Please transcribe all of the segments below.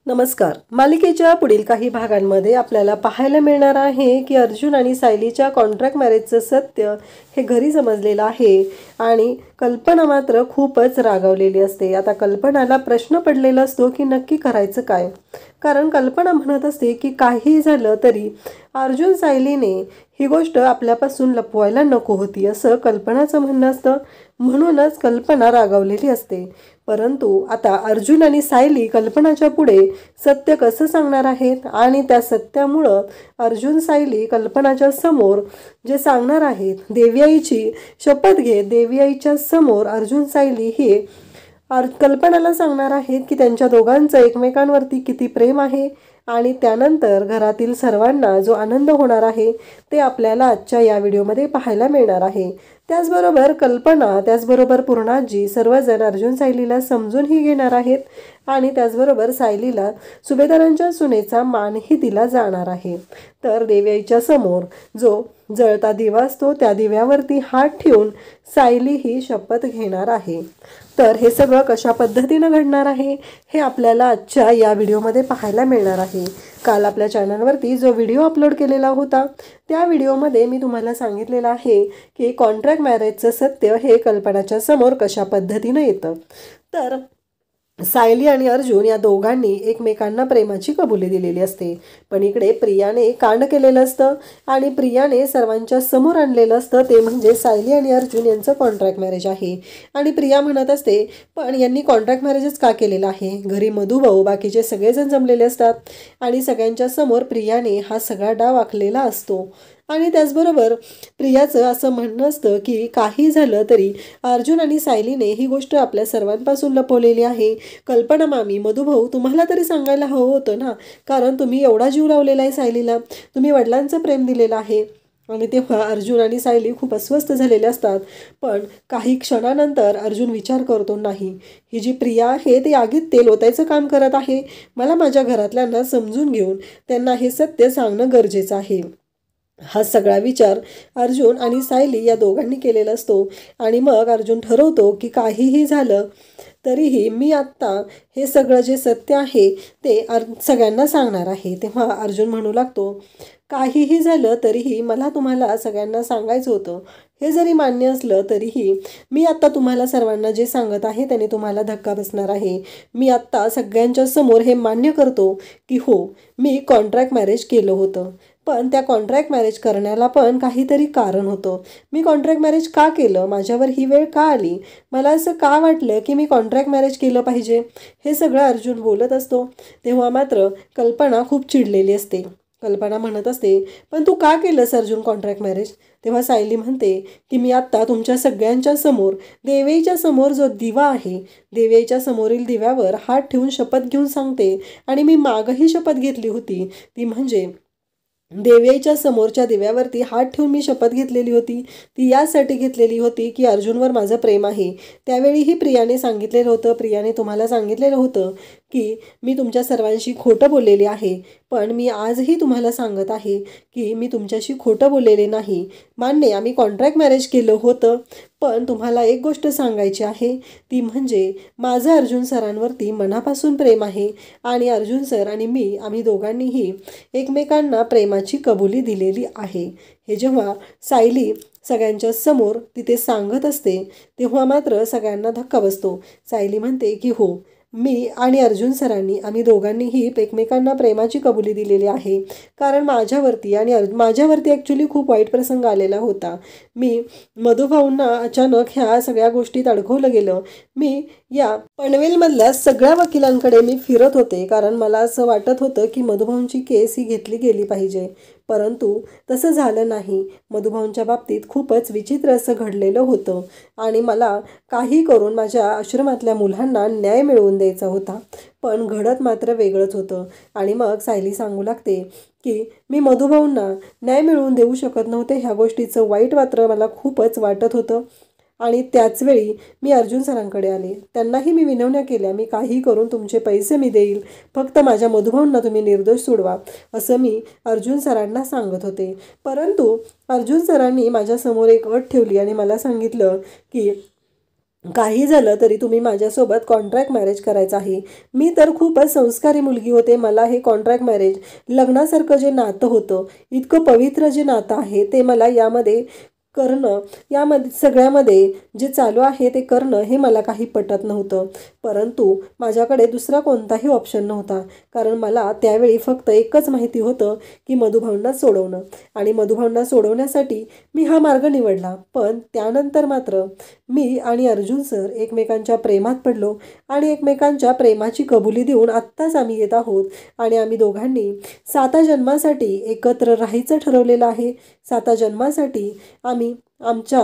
नमस्कार. मालिकेच्या पुढील काही भागांमध्ये आपल्याला पाहायला मिळणार आहे की अर्जुन आणि सायलीच्या कॉन्ट्रॅक्ट मॅरेजचं सत्य हे घरी समजलेलं आहे आणि कल्पना मात्र खूपच रागावलेली असते. आता कल्पनाला प्रश्न पडलेला असतो की नक्की करायचं काय, कारण कल्पना म्हणत असते की काही झालं तरी अर्जुन सायलीने ही गोष्ट आपल्यापासून लपवायला नको होती असं कल्पनाचं म्हणणं असतं. म्हणूनच कल्पना रागावलेली असते. परंतु आता अर्जुन आणि सायली कल्पनाच्या पुढे सत्य कसं सांगणार आहेत आणि त्या सत्यामुळं अर्जुन सायली कल्पनाच्या समोर जे सांगणार आहेत, देवयाईची शपथ घेत देवयाईच्या समोर अर्जुन सायली हे कल्पनाला सांगणार आहेत की त्यांच्या दोघांचं एकमेकांवरती किती प्रेम आहे आणि त्यानंतर घरातील सर्वांना जो आनंद होणार आहे ते आपल्याला आजच्या या व्हिडिओमध्ये पाहायला मिळणार आहे. त्याचबरोबर कल्पना, त्याचबरोबर पूर्णाजी सर्वजण अर्जुन सायलीला समजूनही घेणार आहेत आणि त्याचबरोबर सायलीला सुभेदारांच्या सुनेचा मानही दिला जाणार आहे. तर देवयाईच्या समोर जो जळता दिवा असतो त्या दिव्यावरती हात ठेवून सायली ही शपथ घेणार आहे. तर हे सगळं कशा पद्धतीनं घडणार आहे हे आपल्याला आजच्या या व्हिडिओमध्ये पाहायला मिळणार आहे. काल आपल्या चॅनलवरती जो व्हिडिओ अपलोड केलेला होता त्या व्हिडिओमध्ये मी तुम्हाला सांगितलेलं आहे की कॉन्ट्रॅक्ट मॅरेजचं सत्य हे कल्पनाच्या समोर कशा पद्धतीनं येतं. तर सायली आणि अर्जुन या दोघांनी एकमेकांना प्रेमाची कबुली दिलेली असते, पण इकडे प्रियाने कांड केलेलं असतं आणि प्रियाने सर्वांच्या समोर आणलेलं असतं ते म्हणजे सायली आणि अर्जुन यांचं कॉन्ट्रॅक्ट मॅरेज आहे. आणि प्रिया म्हणत असते पण यांनी कॉन्ट्रॅक्ट मॅरेजच का केलेलं आहे, घरी मधुभाऊ बाकीचे सगळेजण जमलेले असतात आणि सगळ्यांच्या समोर प्रियाने हा सगळा डाव आखलेला असतो. आणि त्याचबरोबर प्रियाचं असं म्हणणं असतं की काही झालं तरी अर्जुन आणि सायलीने ही गोष्ट आपल्या सर्वांपासून लपवलेली आहे. कल्पना मामी, मधुभाऊ तुम्हाला तरी सांगायला हवं होतं ना, कारण तुम्ही एवढा जीव लावलेला आहे सायलीला, तुम्ही वडिलांचं प्रेम दिलेलं आहे. आणि तेव्हा अर्जुन आणि सायली खूप अस्वस्थ झालेले असतात. पण काही क्षणानंतर अर्जुन विचार करतो, नाही, ही जी प्रिया आहे ती आगीत तेल ओतायचं काम करत आहे. मला माझ्या घरातल्यांना समजून घेऊन त्यांना हे सत्य सांगणं गरजेचं आहे. हा सगळा विचार अर्जुन आणि सायली या दोघांनी केलेला असतो. आणि मग अर्जुन ठरवतो की काहीही झालं तरीही मी आत्ता हे सगळं जे सत्य आहे ते सगळ्यांना सांगणार आहे. तेव्हा अर्जुन म्हणू लागतो, काहीही झालं तरीही मला तुम्हाला सगळ्यांना सांगायचं होतं. हे जरी मान्य असलं तरीही मी आत्ता तुम्हाला सर्वांना जे सांगत आहे त्याने तुम्हाला धक्का बसणार आहे. मी आत्ता सगळ्यांच्या समोर हे मान्य करतो की हो, मी कॉन्ट्रॅक्ट मॅरेज केलं होतं. पण त्या कॉन्ट्रॅक्ट मॅरेज करण्याला पण काहीतरी कारण होतं. मी कॉन्ट्रॅक्ट मॅरेज का केलं, माझ्यावर ही वेळ का आली, मला असं का वाटलं की मी कॉन्ट्रॅक्ट मॅरेज केलं पाहिजे, हे सगळं अर्जुन बोलत असतो. तेव्हा मात्र कल्पना खूप चिडलेली असते. कल्पना म्हणत असते, पण तू का केलंस अर्जुन कॉन्ट्रॅक्ट मॅरेज. तेव्हा सायली म्हणते की मी आत्ता तुमच्या सगळ्यांच्या समोर देवयाईच्या समोर जो दिवा आहे, देवयाईच्या समोरील दिव्यावर हात ठेवून शपथ घेऊन सांगते. आणि मी मागही शपथ घेतली होती, ती म्हणजे देवयाईच्या समोरच्या दिव्यावरती हात ठेवून मी शपथ घेतलेली होती. ती यासाठी घेतलेली होती की अर्जुनवर माझं प्रेम आहे. त्यावेळीही प्रियाने सांगितलेलं होतं, प्रियाने तुम्हाला सांगितलेलं होतं की मी तुमच्या सर्वांशी खोटं बोललेली आहे. पण मी आजही तुम्हाला सांगत आहे की मी तुमच्याशी खोटं बोललेले नाही. मान्य, आम्ही कॉन्ट्रॅक्ट मॅरेज केलं होतं, पण तुम्हाला एक गोष्ट सांगायची आहे, ती म्हणजे माझं अर्जुन सरांवरती मनापासून प्रेम आहे आणि अर्जुन सर आणि मी आम्ही दोघांनीही एकमेकांना प्रेमाची कबुली दिलेली आहे. हे जेव्हा सायली सगळ्यांच्या समोर तिथे सांगत असते तेव्हा मात्र सगळ्यांना धक्का बसतो. सायली म्हणते की हो, मी आणि अर्जुन सरांनी आम्ही दोघांनीही एकमेकांना प्रेमाची कबुली दिलेली आहे. कारण माझ्यावरती ॲक्च्युली खूप वाईट प्रसंग आलेला होता. मी मधुभाऊंना अचानक ह्या सगळ्या गोष्टीत अडकवलं गेलं. मी या पनवेलमधल्या सगळ्या वकिलांकडे मी फिरत होते, कारण मला असं वाटत होतं की मधुभाऊंची केस ही घेतली गेली पाहिजे. परंतु तसं झालं नाही. मधुभाऊंच्या बाबतीत खूपच विचित्र असं घडलेलं होतं आणि मला काही करून माझ्या आश्रमातल्या मुलांना न्याय मिळवून द्यायचा होता. पण घडत मात्र वेगळंच होतं. आणि मग सायली सांगू लागते की मी मधुभाऊंना न्याय मिळवून देऊ शकत नव्हते. ह्या गोष्टीचं वाईट मात्र मला खूपच वाटत होतं. आणि त्याचवेळी मी अर्जुन सरांकडे आले, त्यांनाही मी विनवण्या केल्या, मी काही करून तुमचे पैसे मी देईल, फक्त माझ्या मधुभाऊंना तुम्ही निर्दोष सोडवा, असं मी अर्जुन सरांना सांगत होते. परंतु अर्जुन सरांनी माझ्यासमोर एक अट ठेवली आणि मला सांगितलं की काही झालं तरी तुम्ही माझ्यासोबत कॉन्ट्रॅक्ट मॅरेज करायचं आहे. मी तर खूपच संस्कारी मुलगी होते. मला हे कॉन्ट्रॅक्ट मॅरेज लग्नासारखं जे नातं होतं, इतकं पवित्र जे नातं आहे ते मला यामध्ये करणं, यामध्ये सगळ्यामध्ये जे चालू आहे ते करणं हे मला काही पटत नव्हतं. परंतु माझ्याकडे दुसरा कोणताही ऑप्शन नव्हता. कारण मला त्यावेळी फक्त एकच माहिती होतं की मधुभाऊंना सोडवणं, आणि मधुभाऊंना सोडवण्यासाठी मी हा मार्ग निवडला. पण त्यानंतर मात्र मी आणि अर्जुन सर एकमेकांच्या प्रेमात पडलो आणि एकमेकांच्या प्रेमाची कबुली देऊन आत्ताच आम्ही येत आहोत. आणि आम्ही दोघांनी 7 जन्मासाठी एकत्र राहायचं ठरवलेलं आहे. 7 जन्मासाठी आम्ही आमच्या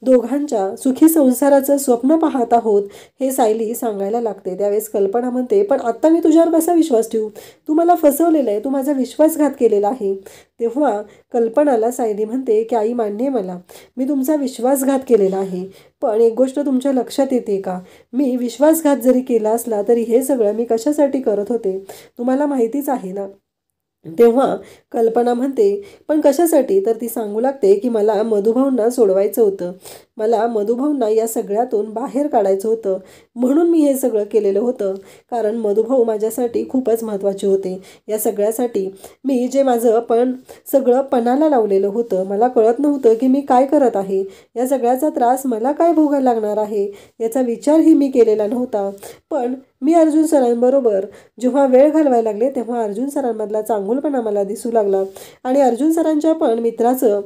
दोघांच्या सुखी संसाराचं स्वप्न पाहत आहोत, हे सायली सांगायला लागते. त्यावेळेस कल्पना म्हणते, पण आत्ता मी तुझ्यावर कसा विश्वास ठेवू? तू मला फसवलेलं आहे, तू माझा विश्वासघात केलेला आहे. तेव्हा कल्पनाला सायली म्हणते की आई, मान्य आहे मला, मी तुमचा विश्वासघात केलेला आहे. पण एक गोष्ट तुमच्या लक्षात येते का? मी विश्वासघात जरी केला असला तरी हे सगळं मी कशासाठी करत होते तुम्हाला माहितीच आहे ना. तेव्हा कल्पना म्हणते, पण कशासाठी? तर ती सांगू लागते की मला मधुभाऊंना सोडवायचं होतं, मला मधुभाऊंना या सगळ्यातून बाहेर काढायचं होतं, म्हणून मी हे सगळं केलेलं होतं. कारण मधुभाऊ माझ्यासाठी खूपच महत्त्वाचे होते. या सगळ्यासाठी मी जे माझं सगळं पणाला लावलेलं होतं, मला कळत नव्हतं की मी काय करत आहे. या सगळ्याचा त्रास मला काय भोगायला लागणार आहे याचा विचारही मी केलेला नव्हता. पण मी अर्जुन सरांबरोबर जेव्हा वेळ घालवायला लागले तेव्हा अर्जुन सरांमधला चांगुलपणा मला दिसू लागला. आणि अर्जुन सरांच्या पण मित्राचं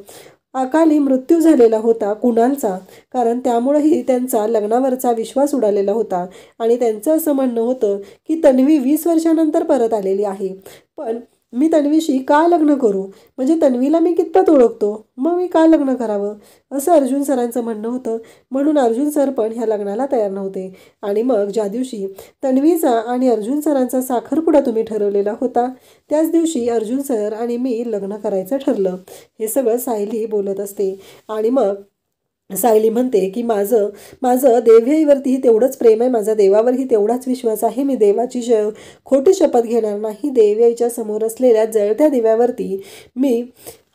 अकाली मृत्यू झालेला होता, कुणालचा. कारण त्यामुळेही त्यांचा लग्नावरचा विश्वास उडालेला होता. आणि त्यांचं असं म्हणणं होतं की तन्वी 20 वर्षानंतर परत आलेली आहे. पण मी तन्वीशी का लग्न करू? म्हणजे तन्वीला मी कितपत ओळखतो, मग मी का लग्न करावं, असं अर्जुन सरांचं म्हणणं होतं. म्हणून अर्जुन सर पण ह्या लग्नाला तयार नव्हते. आणि मग ज्या दिवशी तन्वीचा आणि अर्जुन सरांचा साखरपुडा तुम्ही ठरवलेला होता, त्याच दिवशी अर्जुन सर आणि मी लग्न करायचं ठरलं. हे सगळं सायली बोलत असते. आणि मग सायली म्हणते की माझं माझं देवयाईवरतीही तेवढंच प्रेम आहे, माझा देवावरही तेवढाच विश्वास आहे. मी देवाची खोटी शपथ घेणार नाही. देवयाईच्या समोर असलेल्या जळत्या दिव्यावरती मी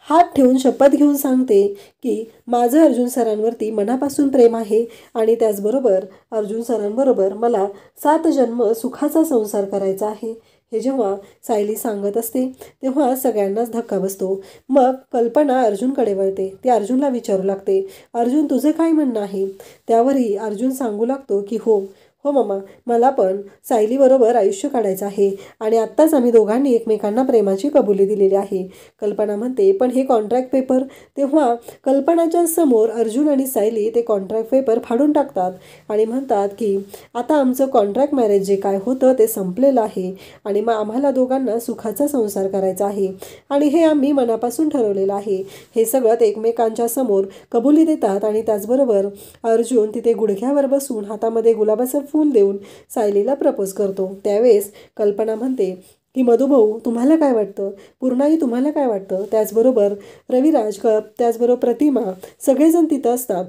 हात ठेवून शपथ घेऊन सांगते की माझं अर्जुन सरांवरती मनापासून प्रेम आहे. आणि त्याचबरोबर अर्जुन सरांबरोबर मला 7 जन्म सुखाचा संसार करायचा आहे. हे जेव्हा सायली सांगत असते तेव्हा सगळ्यांनाच धक्का बसतो. मग कल्पना अर्जुनकडे वळते. ती अर्जुनला विचारू लागते, अर्जुन तुझं काय म्हणणं आहे? त्यावरही अर्जुन सांगू लागतो की हो मम्मा, मला पण सायलीबरोबर आयुष्य काढायचं आहे. आणि आत्ताच आम्ही दोघांनी एकमेकांना प्रेमाची कबुली दिलेली आहे. कल्पना म्हणते, पण हे कॉन्ट्रॅक्ट पेपर? तेव्हा कल्पनाच्या समोर अर्जुन आणि सायली ते कॉन्ट्रॅक्ट पेपर फाडून टाकतात आणि म्हणतात की आता आमचं कॉन्ट्रॅक्ट मॅरेज जे काय होतं ते संपलेलं आहे आणि मग आम्हाला दोघांना सुखाचा संसार करायचा आहे आणि हे आम्ही मनापासून ठरवलेलं आहे. हे सगळं ते एकमेकांच्या समोर कबुली देतात. आणि त्याचबरोबर अर्जुन तिथे गुडघ्यावर बसून हातामध्ये गुलाबाचं फूल देऊन सायलीला प्रपोज करतो. त्यावेळेस कल्पना म्हणते की मधुभाऊ, तुम्हाला काय वाटतं? पूर्णाई, तुम्हाला काय वाटतं? त्याचबरोबर रविराज, त्याचबरोबर प्रतिमा, सगळेजण तिथं असतात.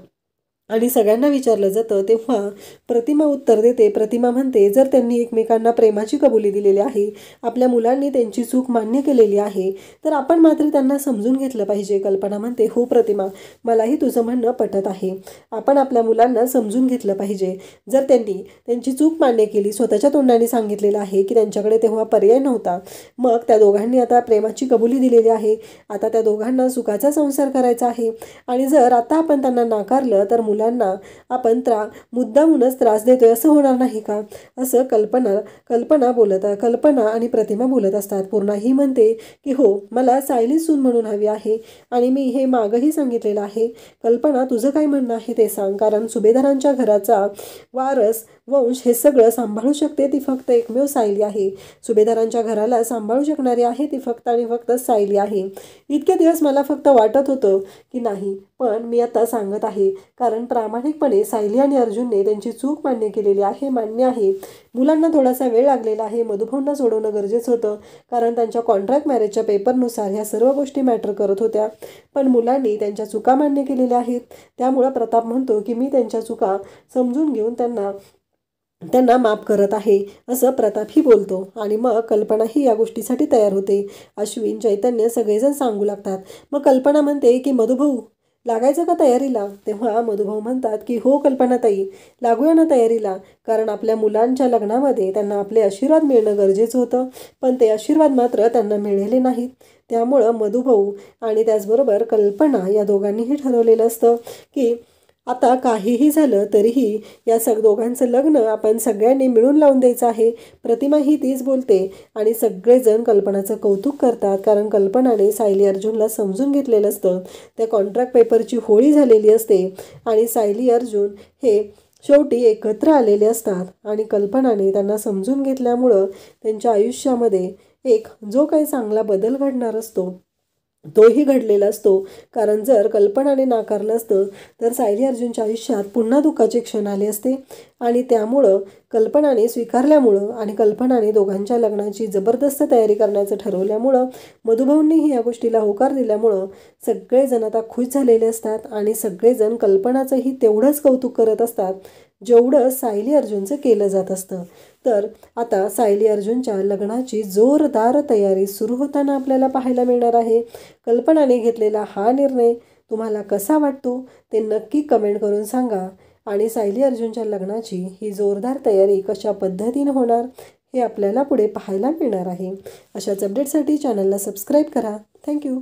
आणि सगळ्यांना विचारलं जातं तेव्हा प्रतिमा उत्तर देते. प्रतिमा म्हणते, जर त्यांनी एकमेकांना प्रेमाची कबुली दिलेली आहे, आपल्या मुलांनी त्यांची चूक मान्य केलेली आहे, तर आपण मात्र त्यांना समजून घेतलं पाहिजे. कल्पना म्हणते, हो प्रतिमा, मलाही तुझं म्हणणं पटत आहे. आपण आपल्या मुलांना समजून घेतलं पाहिजे. जर त्यांनी त्यांची चूक मान्य केली, स्वतःच्या तोंडाने सांगितलेलं आहे की त्यांच्याकडे तेव्हा पर्याय नव्हता, मग त्या दोघांनी आता प्रेमाची कबुली दिलेली आहे, आता त्या दोघांना सुखाचा संसार करायचा आहे. आणि जर आता आपण त्यांना नाकारलं तर मुलांना आपण मुद्दामूनच त्रास देतोय असं होणार नाही का? असं कल्पना आणि प्रतिमा बोलत असतात. पूर्णा ही म्हणते की हो, मला सायली सून म्हणून हवी आहे आणि मी हे मागही सांगितलेलं आहे. कल्पना, तुझं काय म्हणणं आहे ते सांग. कारण सुभेदारांच्या घराचा वारस वंश हे सगळं सांभाळू शकते ती फक्त एकमेव सायली आहे. सुभेदारांच्या घराला सांभाळू शकणारी आहे ती फक्त आणि फक्त सायली आहे. इतके दिवस मला फक्त वाटत होतं की नाही, पण मी आता सांगत आहे. कारण प्रामाणिकपणे सायली आणि अर्जुनने त्यांची चूक मान्य केलेली आहे, मान्य आहे. मुलांना थोडासा वेळ लागलेला आहे, मधुभाऊंना सोडवणं गरजेचं होतं, कारण त्यांच्या कॉन्ट्रॅक्ट मॅरेजच्या पेपरनुसार ह्या सर्व गोष्टी मॅटर करत होत्या. पण मुलांनी त्यांच्या चुका मान्य केलेल्या आहेत. त्यामुळं प्रताप म्हणतो की मी त्यांच्या चुका समजून घेऊन त्यांना माफ करत आहे, असं प्रतापही बोलतो. आणि मग कल्पनाही या गोष्टीसाठी तयार होते. अश्विन, चैतन्य सगळेजण सांगू लागतात. मग कल्पना म्हणते की मधुभाऊ, लागायचं का तयारीला? तेव्हा मधुभाऊ म्हणतात की हो कल्पनाताई, लागूया ना तयारीला, कारण आपल्या मुलांच्या लग्नामध्ये त्यांना आपले आशीर्वाद मिळणं गरजेचं होतं, पण ते आशीर्वाद मात्र त्यांना मिळाले नाहीत. त्यामुळं मधुभाऊ आणि त्याचबरोबर कल्पना या दोघांनीही ठरवलेलं असतं की आता काहीही झालं तरीही या दोघांचं लग्न आपण सगळ्यांनी मिळून लावून द्यायचं आहे. प्रतिमा ही तीच बोलते आणि सगळेजण कल्पनाचं कौतुक करतात, कारण कल्पनाने सायली अर्जुनला समजून घेतलेलं असतं. त्या कॉन्ट्रॅक्ट पेपरची होळी झालेली असते आणि सायली अर्जुन हे शेवटी एकत्र आलेले असतात आणि कल्पनाने त्यांना समजून घेतल्यामुळं त्यांच्या आयुष्यामध्ये एक जो काही चांगला बदल घडणार असतो तोही घडलेला असतो. कारण जर कल्पनाने नाकारलं असतं तर सायली अर्जुनच्या आयुष्यात पुन्हा दुःखाचे क्षण आले असते आणि त्यामुळं कल्पनाने स्वीकारल्यामुळं आणि कल्पनाने दोघांच्या लग्नाची जबरदस्त तयारी करण्याचं ठरवल्यामुळं मधुभाऊंनीही या गोष्टीला होकार दिल्यामुळं सगळेजण आता खुश झालेले असतात आणि सगळेजण कल्पनाचंही तेवढंच कौतुक करत असतात जेवढं सायली अर्जुनचं केलं जात असतं. तर आता सायली अर्जुनच्या लग्नाची जोरदार तयारी सुरू होताना आपल्याला पाहायला मिळणार आहे. कल्पनाने घेतलेला हा निर्णय तुम्हाला कसा वाटतो ते नक्की कमेंट करून सांगा आणि सायली अर्जुनच्या लग्नाची ही जोरदार तयारी कशा पद्धतीने होणार हे आपल्याला पुढे पाहायला मिळणार आहे. अशाच अपडेटसाठी चॅनलला सबस्क्राईब करा. थँक्यू.